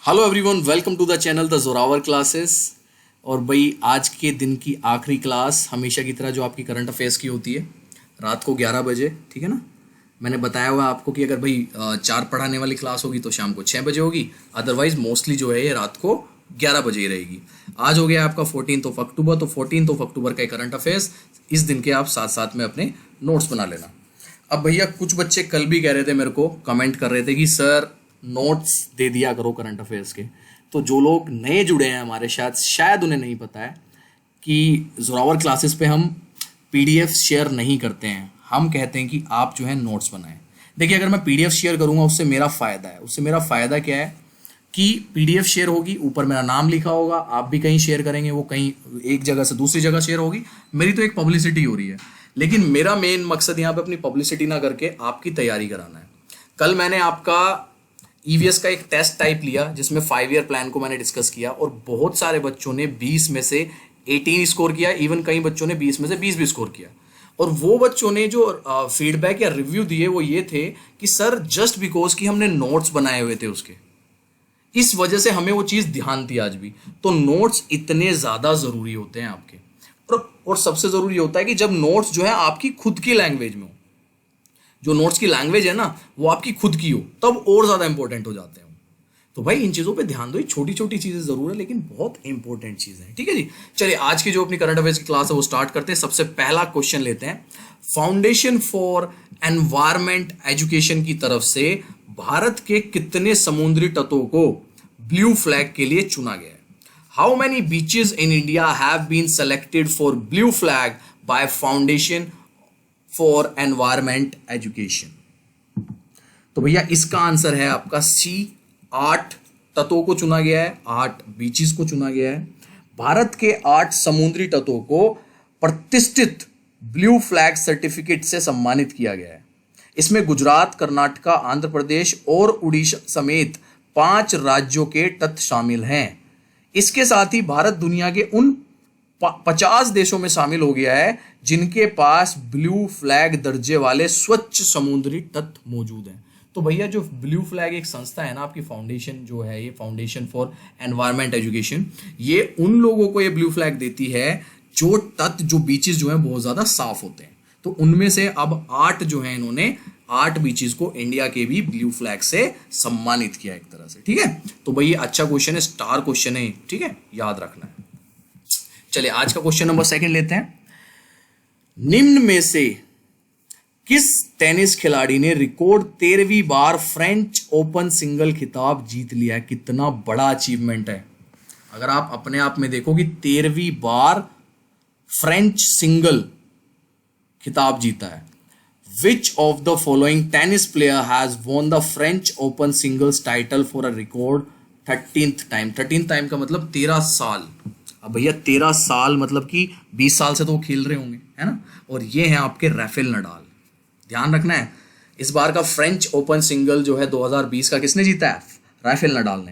Hello everyone, welcome to the channel the Zorawar Classes. और भाई आज के दिन की आखिरी क्लास हमेशा की तरह जो आपकी करंट अफेयर्स की होती है रात को 11 बजे, ठीक है ना। मैंने बताया हुआ आपको कि अगर भाई 4 पढ़ाने वाली क्लास होगी तो शाम को 6 बजे होगी, अदरवाइज मोस्टली जो है ये रात को 11 बजे ही रहेगी। आज हो गया आपका 14 अक्टूबर, तो 14 अक्टूबर का करंट अफेयर्स इस दिन के आप साथ साथ में अपने नोट्स बना लेना। अब भैया कुछ बच्चे कल भी कह रहे थे, मेरे को कमेंट कर रहे थे कि सर नोट्स दे दिया करो करंट अफेयर्स के। तो जो लोग नए जुड़े हैं हमारे, शायद उन्हें नहीं पता है कि जोरावर क्लासेस पे हम पीडीएफ शेयर नहीं करते हैं। हम कहते हैं कि आप जो है नोट्स बनाएं। देखिए, अगर मैं पीडीएफ शेयर करूंगा उससे मेरा फ़ायदा है। उससे मेरा फ़ायदा क्या है कि पीडीएफ शेयर होगी, ऊपर मेरा नाम लिखा होगा, आप भी कहीं शेयर करेंगे, वो कहीं एक जगह से दूसरी जगह शेयर होगी, मेरी तो एक पब्लिसिटी हो रही है। लेकिन मेरा मेन मकसद यहाँ पे अपनी पब्लिसिटी ना करके आपकी तैयारी कराना है। कल मैंने आपका ईवीएस का एक टेस्ट टाइप लिया जिसमें 5 ईयर प्लान को मैंने डिस्कस किया, और बहुत सारे बच्चों ने 20 में से 18 स्कोर किया, इवन कई बच्चों ने 20 में से 20 भी स्कोर किया। और वो बच्चों ने जो फीडबैक या रिव्यू दिए वो ये थे कि सर जस्ट बिकॉज कि हमने नोट्स बनाए हुए थे उसके, इस वजह से हमें वो चीज़ ध्यान थी आज भी। तो नोट्स इतने ज़्यादा ज़रूरी होते हैं आपके, और सबसे ज़रूरी होता है कि जब नोट्स जो है आपकी खुद की लैंग्वेज में हो, जो नोट्स की लैंग्वेज है ना वो आपकी खुद की हो, तब और ज़्यादा इंपॉर्टेंट हो जाते हैं। तो भाई इन चीज़ों पे ध्यान दो। ये छोटी छोटी चीज़ें ज़रूर है लेकिन बहुत इंपॉर्टेंट चीज़ें हैं, ठीक है जी। चलिए आज की जो अपनी करंट अफेयर्स की क्लास है वो स्टार्ट करते हैं। सबसे पहला क्वेश्चन लेते हैं। फाउंडेशन फॉर एनवायरमेंट एजुकेशन की तरफ से भारत के कितने समुद्री तटों को ब्लू फ्लैग के लिए चुना गया है? How many beaches in India have been selected for Blue Flag by Foundation for Environment Education? तो भैया इसका आंसर है आपका सी, 8 तटों को चुना गया है, 8 बीचेस को चुना गया है। भारत के 8 समुद्री तटों को प्रतिष्ठित ब्लू फ्लैग सर्टिफिकेट से सम्मानित किया गया है। इसमें गुजरात, कर्नाटका, आंध्र प्रदेश और उड़ीसा समेत 5 राज्यों के तट शामिल हैं। इसके साथ ही भारत दुनिया के उन 50 देशों में शामिल हो गया है जिनके पास ब्लू फ्लैग दर्जे वाले स्वच्छ समुद्री तट मौजूद हैं। तो भैया जो ब्लू फ्लैग एक संस्था है ना आपकी, फाउंडेशन जो है, ये फाउंडेशन फॉर एनवायरमेंट एजुकेशन, ये उन लोगों को ये ब्लू फ्लैग देती है जो तट, जो बीचेस जो हैं बहुत ज़्यादा साफ होते हैं। तो उनमें से अब 8 जो हैं, इन्होंने 8 बीचेस को इंडिया के भी ब्लू फ्लैग से सम्मानित किया एक तरह से, ठीक है। तो भाई ये अच्छा क्वेश्चन है, स्टार क्वेश्चन है, ठीक है, याद रखना है। चलिए आज का क्वेश्चन नंबर 2 लेते हैं। निम्न में से किस टेनिस खिलाड़ी ने रिकॉर्ड 13वीं बार फ्रेंच ओपन सिंगल खिताब जीत लिया है? कितना बड़ा अचीवमेंट है। अगर आप अपने आप में देखो कि 13वीं बार फ्रेंच सिंगल खिताब जीता है। Which of the following tennis player has won the French open singles title for a record 13th time? 13th time का मतलब 13 साल। अब भैया 13 साल मतलब कि 20 साल से तो वो खेल रहे होंगे, है ना। और ये हैं आपके राफेल नडाल। ध्यान रखना है, इस बार का फ्रेंच ओपन सिंगल जो है 2020 का किसने जीता है? राफेल नडाल ने।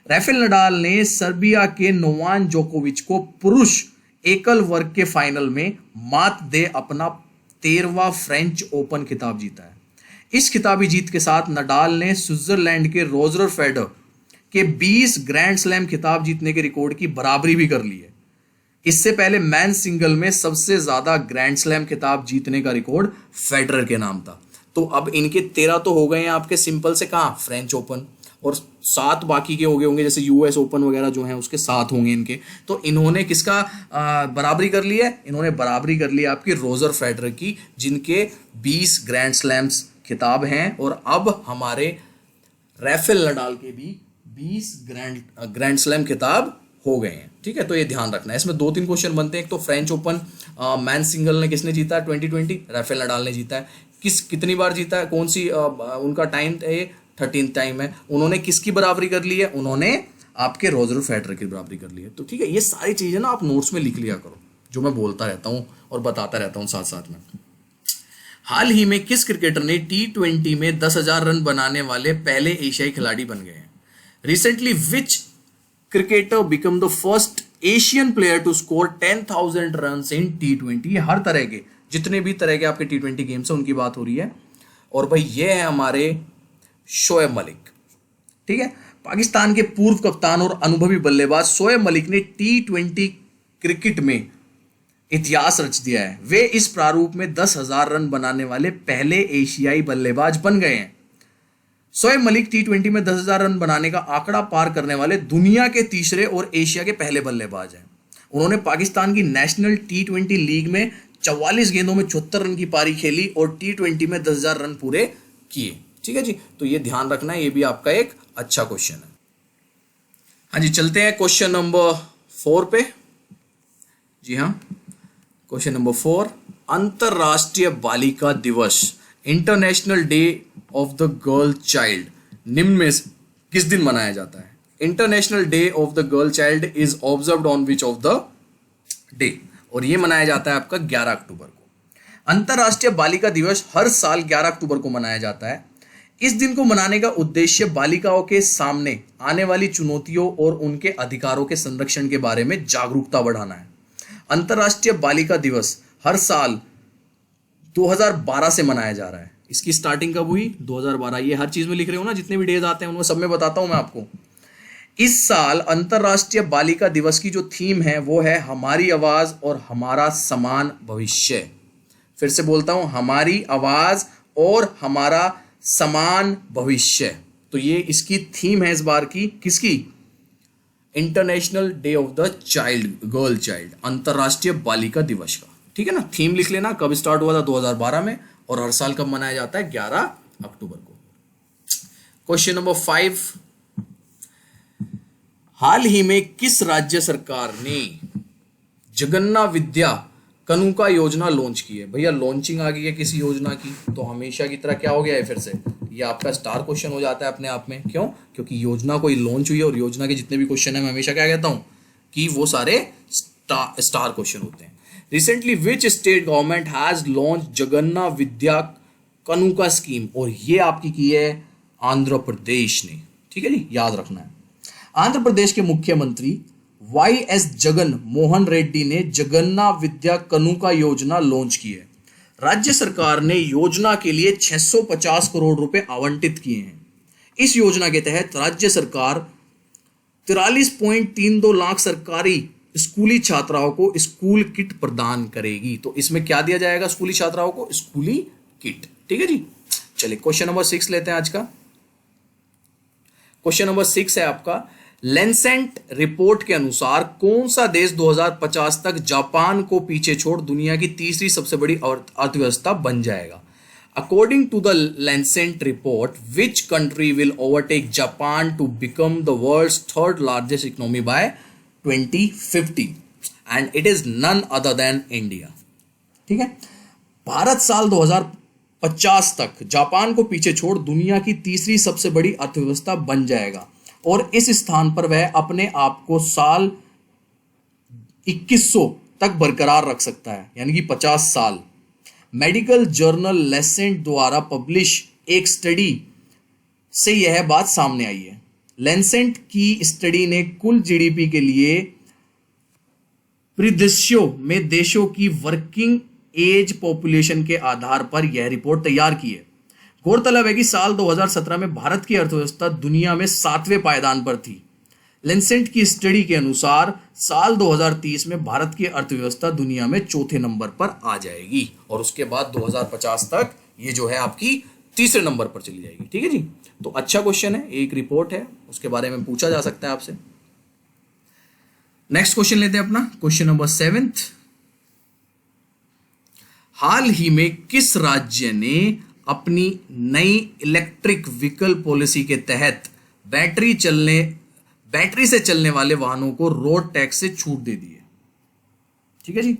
राफेल नडाल ने सर्बिया के नोवाक जोकोविच को पुरुष एकल वर्ग के फाइनल में मात दे अपना 13वां फ्रेंच ओपन खिताब जीता है। इस खिताबी जीत के साथ नडाल ने स्विट्जरलैंड के रोजर फेडरर के 20 ग्रैंड स्लैम खिताब जीतने के रिकॉर्ड की बराबरी भी कर ली है। इससे पहले मैन सिंगल में सबसे ज्यादा ग्रैंड स्लैम खिताब जीतने का रिकॉर्ड फेडरर के नाम था। तो अब इनके 13 तो हो गए हैं आपके सिंपल से, कहाँ? फ्रेंच ओपन, और 7 बाकी के हो गए होंगे, जैसे यूएस ओपन वगैरह जो हैं उसके 7 होंगे इनके। तो इन्होंने किसका बराबरी कर ली है? इन्होंने बराबरी कर ली आपकी रोजर फेडरर की, जिनके 20 ग्रैंड स्लैम्स खिताब हैं। और अब हमारे राफेल नडाल के भी 20 ग्रैंड स्लैम खिताब हो गए हैं, ठीक है। तो ये ध्यान रखना है। इसमें 2-3 क्वेश्चन बनते हैं। एक तो फ्रेंच ओपन मैन सिंगल ने किसने जीता है? 2020 राफेल नडाल ने जीता है। कितनी बार जीता है? कौन सी उनका टाइम है? 13th टाइम है। उन्होंने किसकी बराबरी कर ली है? उन्होंने आपके रोजर फेडरर की बराबरी कर ली है। तो ठीक है, ये सारी चीजें ना आप नोट्स में लिख लिया करो, जो मैं बोलता रहता हूँ और बताता रहता हूँ साथ साथ में। हाल ही में किस क्रिकेटर ने T20 में 10,000 रन बनाने वाले पहले एशियाई खिलाड़ी बन गए हैं? Recently, which cricketer became the first Asian player to score 10,000 runs in T20? ये हर तरह के, जितने भी तरह के आपके T20 गेम्स हैं उनकी बात हो रही है। और भाई ये है हमारे शोएब मलिक, ठीक है। पाकिस्तान के पूर्व कप्तान और अनुभवी बल्लेबाज शोएब मलिक ने T20 क्रिकेट में इतिहास रच दिया है। वे इस प्रारूप में 10,000 रन बनाने वाले पहले एशियाई बल्लेबाज बन गए हैं। शोएब मलिक T20 में 10,000 रन बनाने का आंकड़ा पार करने वाले दुनिया के तीसरे और एशिया के पहले बल्लेबाज हैं। उन्होंने पाकिस्तान की नेशनल T20 लीग में 44 गेंदों में 74 रन की पारी खेली और T20 में 10,000 रन पूरे किए। ठीक है जी, तो ये ध्यान रखना है, ये भी आपका एक अच्छा क्वेश्चन है। हाँ जी, चलते हैं क्वेश्चन नंबर 4 पे। जी हाँ, क्वेश्चन नंबर 4, अंतरराष्ट्रीय बालिका दिवस, international day of the girl child, निम्न में से किस दिन मनाया जाता है? International day of the girl child is observed on which of the day, और ये मनाया जाता है आपका 11 अक्टूबर को। अंतरराष्ट्रीय बालिका दिवस हर साल 11 अक्टूबर को मनाया जाता है। इस दिन को मनाने का उद्देश्य बालिकाओं के सामने आने वाली चुनौतियों और उनके अधिकारों के संरक्षण के बारे में जागरूकता बढ़ाना है। अंतरराष्ट्रीय बालिका दिवस हर साल 2012 से मनाया जा रहा है। इसकी स्टार्टिंग कब हुई? 2012। ये हर चीज में लिख रहे हो ना, जितने भी डेज आते हैं उनमें सब में बताता हूं मैं आपको। इस साल अंतरराष्ट्रीय बालिका दिवस की जो थीम है वो है हमारी आवाज और हमारा समान भविष्य। फिर से बोलता हूं, हमारी आवाज और हमारा समान भविष्य। तो ये इसकी थीम है इस बार की, किसकी? International day of the child, girl child, अंतरराष्ट्रीय बालिका दिवस का। ठीक है ना, थीम लिख लेना, कब स्टार्ट हुआ था? 2012 में, और हर साल कब मनाया जाता है? 11 अक्टूबर को। क्वेश्चन नंबर 5, हाल ही में किस राज्य सरकार ने जगन्ना विद्या कनुका योजना लॉन्च की है? भैया लॉन्चिंग आ गई है किसी योजना की, तो हमेशा की तरह क्या हो गया है फिर से? ये आपका स्टार क्वेश्चन हो जाता है अपने आप में। क्यों? क्योंकि योजना कोई लॉन्च हुई है, और योजना के जितने भी क्वेश्चन है मैं हमेशा क्या कहता हूं कि वो सारे स्टार क्वेश्चन होते हैं। Recently which state government has launch Jagananna Vidya Kanuka scheme, और ये आपकी की है आंध्र प्रदेश ने। ठीक है जी, याद रखना है। आंध्र प्रदेश के मुख्यमंत्री YS जगन मोहन रेड्डी ने जगन्ना विद्या कनुका योजना लॉन्च की है। राज्य सरकार ने योजना के लिए 650 करोड़ रुपए आवंटित किए हैं। इस योजना के तहत राज्य सरकार 43.32 लाख सरकारी स्कूली छात्राओं को स्कूल किट प्रदान करेगी। तो इसमें क्या दिया जाएगा स्कूली छात्राओं को? स्कूली किट। ठीक है जी, चलिए क्वेश्चन नंबर 6 लेते हैं आज का। क्वेश्चन नंबर 6 है आपका, लैंसेट रिपोर्ट के अनुसार कौन सा देश 2050 तक जापान को पीछे छोड़ दुनिया की तीसरी सबसे बड़ी अर्थव्यवस्था बन जाएगा? According to the Lancet report, which country will overtake Japan to become the world's third largest economy by 2050, and it is none other than India. ठीक है, भारत साल 2050 तक जापान को पीछे छोड़ दुनिया की तीसरी सबसे बड़ी अर्थव्यवस्था बन जाएगा, और इस स्थान पर वह अपने आप को साल 2100 तक बरकरार रख सकता है, यानी कि 50 साल। मेडिकल जर्नल लैंसेट द्वारा पब्लिश एक स्टडी से यह बात सामने आई है। लैंसेट की स्टडी ने कुल जीडीपी के लिए परिदृश्यों में देशों की वर्किंग एज पॉपुलेशन के आधार पर यह रिपोर्ट तैयार की है। गौरतलब है कि साल 2017 में भारत की अर्थव्यवस्था दुनिया में 7वें पायदान पर थी। लैंसेट की स्टडी के अनुसार साल 2030 में भारत की अर्थव्यवस्था दुनिया में 4थे नंबर पर आ जाएगी, और उसके बाद 2050 तक ये जो है आपकी तीसरे नंबर पर चली जाएगी। ठीक है जी, तो अच्छा क्वेश्चन है, एक रिपोर्ट है, उसके बारे में पूछा जा सकता है आपसे। नेक्स्ट क्वेश्चन लेते हैं अपना, क्वेश्चन नंबर 7। हाल ही में किस राज्य ने अपनी नई इलेक्ट्रिक व्हीकल पॉलिसी के तहत बैटरी से चलने वाले वाहनों को रोड टैक्स से छूट दे दी है? ठीक है जी,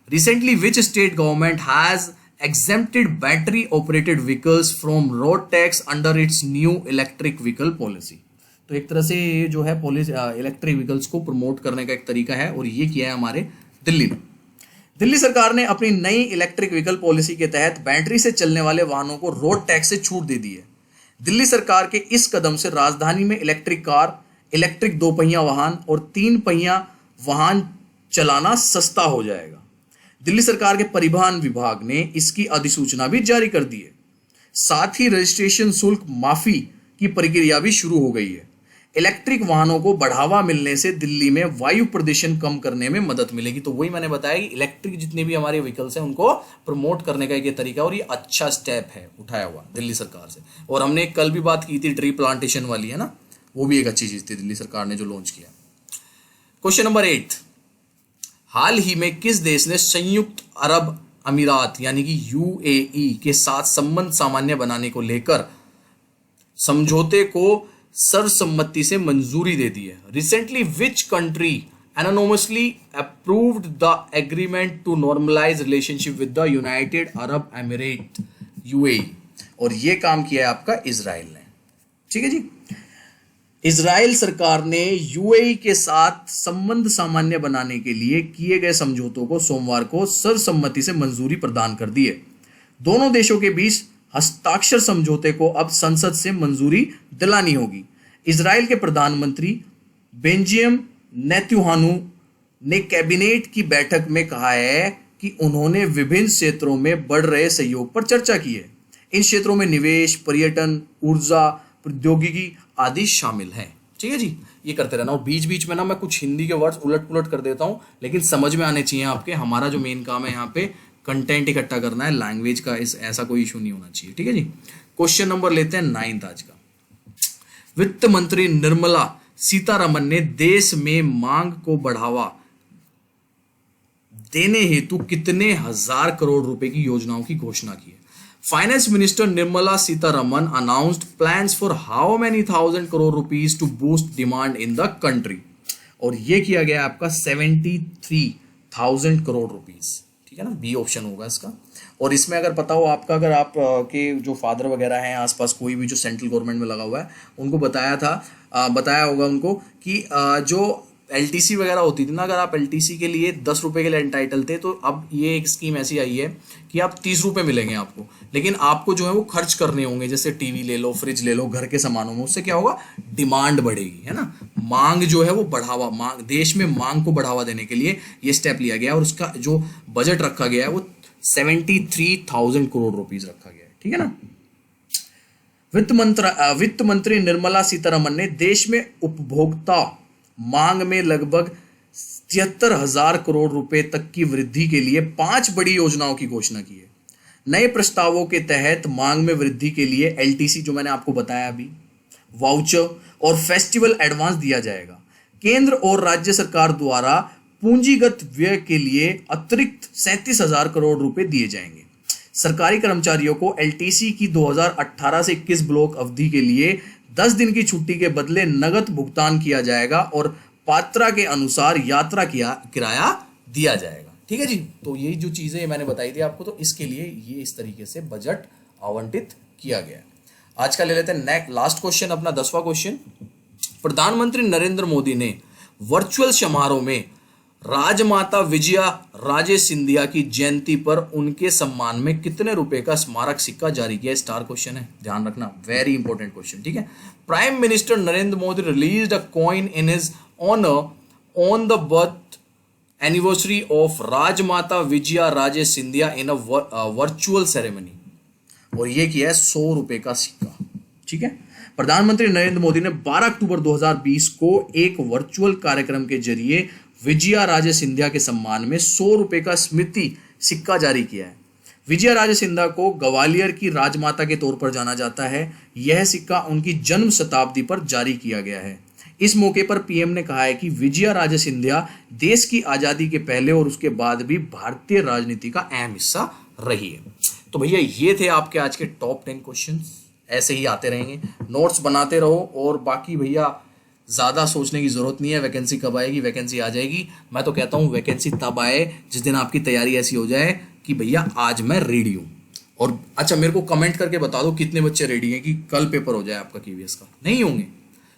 recently which state government has exempted battery operated vehicles from road tax under its new electric vehicle policy। तो एक तरह से ये जो है पॉलिसी इलेक्ट्रिक व्हीकल्स को प्रमोट करने का एक तरीका है, और ये किया है हमारे दिल्ली ने। दिल्ली सरकार ने अपनी नई इलेक्ट्रिक व्हीकल पॉलिसी के तहत बैटरी से चलने वाले वाहनों को रोड टैक्स से छूट दे दी है। दिल्ली सरकार के इस कदम से राजधानी में इलेक्ट्रिक कार, इलेक्ट्रिक 2 पहिया वाहन और 3 पहिया वाहन चलाना सस्ता हो जाएगा। दिल्ली सरकार के परिवहन विभाग ने इसकी अधिसूचना भी जारी कर दी है। साथ ही रजिस्ट्रेशन शुल्क माफी की प्रक्रिया भी शुरू हो गई है। इलेक्ट्रिक वाहनों को बढ़ावा मिलने से दिल्ली में वायु प्रदूषण कम करने में मदद मिलेगी। तो वही मैंने बताया कि इलेक्ट्रिक जितने भी हमारे व्हीकल्स हैं उनको प्रमोट करने का एक ये तरीका, और ये अच्छा स्टेप है उठाया हुआ दिल्ली सरकार से। और हमने कल भी बात की थी ट्री प्लांटेशन वाली, है ना, वो भी एक अच्छी चीज थी दिल्ली सरकार ने जो लॉन्च किया। क्वेश्चन नंबर 8, हाल ही में किस देश ने संयुक्त अरब अमीरात यानी कि यूएई के साथ संबंध सामान्य बनाने को लेकर समझौते को सर्वसम्मति से मंजूरी दे दी है? Recently which country unanimously approved the agreement to normalise relationship with the United Arab Emirate UAE? और ये काम किया है आपका इजराइल ने। ठीक है जी, इजराइल सरकार ने यूएई के साथ संबंध सामान्य बनाने के लिए किए गए समझौतों को सोमवार को सर्वसम्मति से मंजूरी प्रदान कर दी है। दोनों देशों के बीच हस्ताक्षर समझौते को अब संसद से मंजूरी दिलानी होगी। इजराइल के प्रधानमंत्री बेंजामिन नेतन्याहू ने कैबिनेट की बैठक में कहा है कि उन्होंने विभिन्न क्षेत्रों में बढ़ रहे सहयोग पर चर्चा की है। इन क्षेत्रों में निवेश, पर्यटन, ऊर्जा, प्रौद्योगिकी आदि शामिल है। ठीक है जी, ये करते रहना। और बीच बीच में ना मैं कुछ हिंदी के वर्ड्स उलट पुलट कर देता हूं, लेकिन समझ में आने चाहिए आपके। हमारा जो मेन काम है यहाँ पे कंटेंट इकट्ठा करना है, लैंग्वेज का ऐसा कोई इशू नहीं होना चाहिए। ठीक है जी, क्वेश्चन नंबर लेते हैं 9 आज का। वित्त मंत्री निर्मला सीतारमन ने देश में मांग को बढ़ावा देने हेतु कितने हजार करोड़ रुपए की योजनाओं की घोषणा की है? Finance minister Nirmala Sitharaman announced plans for how many thousand crore rupees to boost demand in the country? और ये किया गया आपका 73,000 करोड़ रुपीज। ठीक है ना, बी ऑप्शन होगा इसका। और इसमें अगर पता हो आपका, अगर आप के जो फादर वगैरह हैं आसपास, कोई भी जो सेंट्रल गवर्नमेंट में लगा हुआ है, उनको बताया होगा उनको कि जो एलटीसी वगैरह होती थी ना, अगर आप एलटीसी के लिए 10 रुपए के लिए एंटाइटल थे, तो अब ये एक स्कीम ऐसी आई है कि आप 30 रुपए मिलेंगे आपको, लेकिन आपको जो है वो खर्च करने होंगे। जैसे टीवी ले लो, फ्रिज ले लो, घर के सामानों में। उससे क्या होगा, डिमांड बढ़ेगी, है ना, मांग जो है वो देश में मांग को बढ़ावा देने के लिए ये स्टेप लिया गया। और उसका जो बजट रखा गया है वो 73,000 करोड़ रुपीज रखा गया है। ठीक है ना। वित्त मंत्री निर्मला सीतारमन ने देश में उपभोक्ता मांग में लगभग 73,000 करोड़ रुपए तक की वृद्धि के लिए 5 बड़ी योजनाओं की घोषणा की है। नए प्रस्तावों के तहत मांग में वृद्धि के लिए एलटीसी, जो मैंने आपको बताया अभी, वाउचर और फेस्टिवल एडवांस दिया जाएगा। केंद्र और राज्य सरकार द्वारा पूंजीगत व्यय के लिए अतिरिक्त 37,000 करोड़ रुपए दिए जाएंगे। सरकारी कर्मचारियों को एलटीसी की 2018 से 21 ब्लॉक अवधि के लिए 10 दिन की छुट्टी के बदले नगद भुगतान किया जाएगा और पात्रता के अनुसार यात्रा किराया दिया जाएगा। ठीक है जी, तो यही जो चीजें मैंने बताई थी आपको, तो इसके लिए ये इस तरीके से बजट आवंटित किया गया है। आज का ले लेते हैं लास्ट क्वेश्चन, अपना 10वां क्वेश्चन। प्रधानमंत्री नरेंद्र मोदी ने वर्चुअल समारोह में राजमाता विजया राजे सिंधिया की जयंती पर उनके सम्मान में कितने रुपए का स्मारक सिक्का जारी किया? स्टार क्वेश्चन है, ध्यान रखना, वेरी इंपॉर्टेंट क्वेश्चन। ठीक है। Prime minister Narendra Modi released a coin in his honour on the birth anniversary of Rajmata Vijaya Raje Scindia in a virtual ceremony. और ये किया है 100 रुपए का सिक्का। ठीक है। प्रधानमंत्री नरेंद्र मोदी ने 12 अक्टूबर 2020 को एक वर्चुअल कार्यक्रम के जरिए विजया राजे सिंधिया के सम्मान में 100 रुपए का स्मृति सिक्का जारी किया है। विजया राजे सिंधिया को ग्वालियर की राजमाता के तौर पर जाना जाता है। यह सिक्का उनकी जन्म शताब्दी पर जारी किया गया है। इस मौके पर पीएम ने कहा है कि विजया राजे सिंधिया देश की आजादी के पहले और उसके बाद भी भारतीय राजनीति का अहम हिस्सा रही है। तो भैया ये थे आपके आज के टॉप 10 क्वेश्चंस। ऐसे ही आते रहेंगे, नोट्स बनाते रहो। और बाकी भैया ज़्यादा सोचने की ज़रूरत नहीं है, वैकेंसी कब आएगी, वैकेंसी आ जाएगी। मैं तो कहता हूँ वैकेंसी तब आए जिस दिन आपकी तैयारी ऐसी हो जाए कि भैया आज मैं रेडी हूँ। और अच्छा, मेरे को कमेंट करके बता दो कितने बच्चे रेडी हैं कि कल पेपर हो जाए आपका केवीएस का। नहीं होंगे,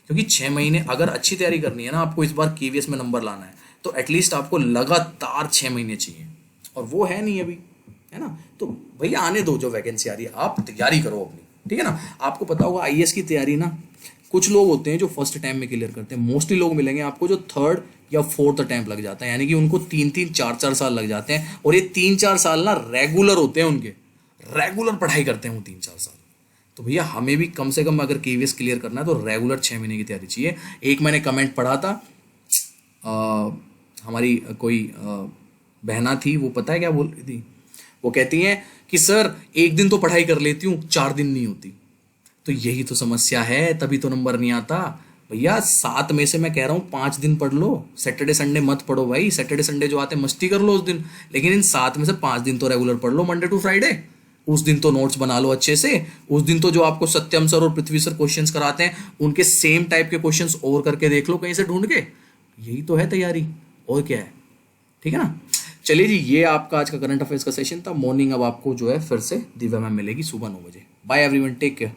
क्योंकि 6 महीने अगर अच्छी तैयारी करनी है ना, आपको इस बार केवीएस में नंबर लाना है, तो एटलीस्ट आपको लगातार 6 महीने चाहिए, और वो है नहीं अभी, है ना। तो भैया आने दो, जो वैकेंसी आ रही है आप तैयारी करो अपनी। ठीक है ना। आपको पता होगा आईएएस की तैयारी ना, कुछ लोग होते हैं जो फर्स्ट टाइम में क्लियर करते हैं। मोस्टली लोग मिलेंगे आपको जो 3rd या 4th अटेम्प्ट लग जाता है, यानी कि उनको 3-3, 4-4 साल लग जाते हैं। और ये 3-4 साल ना रेगुलर होते हैं, उनके रेगुलर पढ़ाई करते हैं वो 3-4 साल। तो भैया हमें भी कम से कम अगर केवीएस क्लियर करना है तो रेगुलर 6 महीने की तैयारी चाहिए। एक मैंने कमेंट पढ़ा था, हमारी कोई बहना थी, वो पता है क्या बोल रही थी, वो कहती हैं कि सर एक दिन तो पढ़ाई कर लेती हूँ, 4 दिन नहीं होती। तो यही तो समस्या है, तभी तो नंबर नहीं आता भैया। 7 में से मैं कह रहा हूँ 5 दिन पढ़ लो, सैटरडे संडे मत पढ़ो भाई, सैटरडे संडे जो आते हैं मस्ती कर लो उस दिन, लेकिन इन 7 में से 5 दिन तो रेगुलर पढ़ लो, मंडे टू फ्राइडे। उस दिन तो नोट्स बना लो अच्छे से, उस दिन तो जो आपको सत्यम सर और पृथ्वी सर क्वेश्चंस कराते हैं उनके सेम टाइप के क्वेश्चंस और करके देख लो कहीं से ढूंढ के। यही तो है तैयारी, और क्या है, ठीक है ना। चलिए जी, ये आपका आज का करंट अफेयर्स का सेशन था। मॉर्निंग अब आपको जो है फिर से दिव्या मैम मिलेगी सुबह 9 बजे। Bye everyone, take care.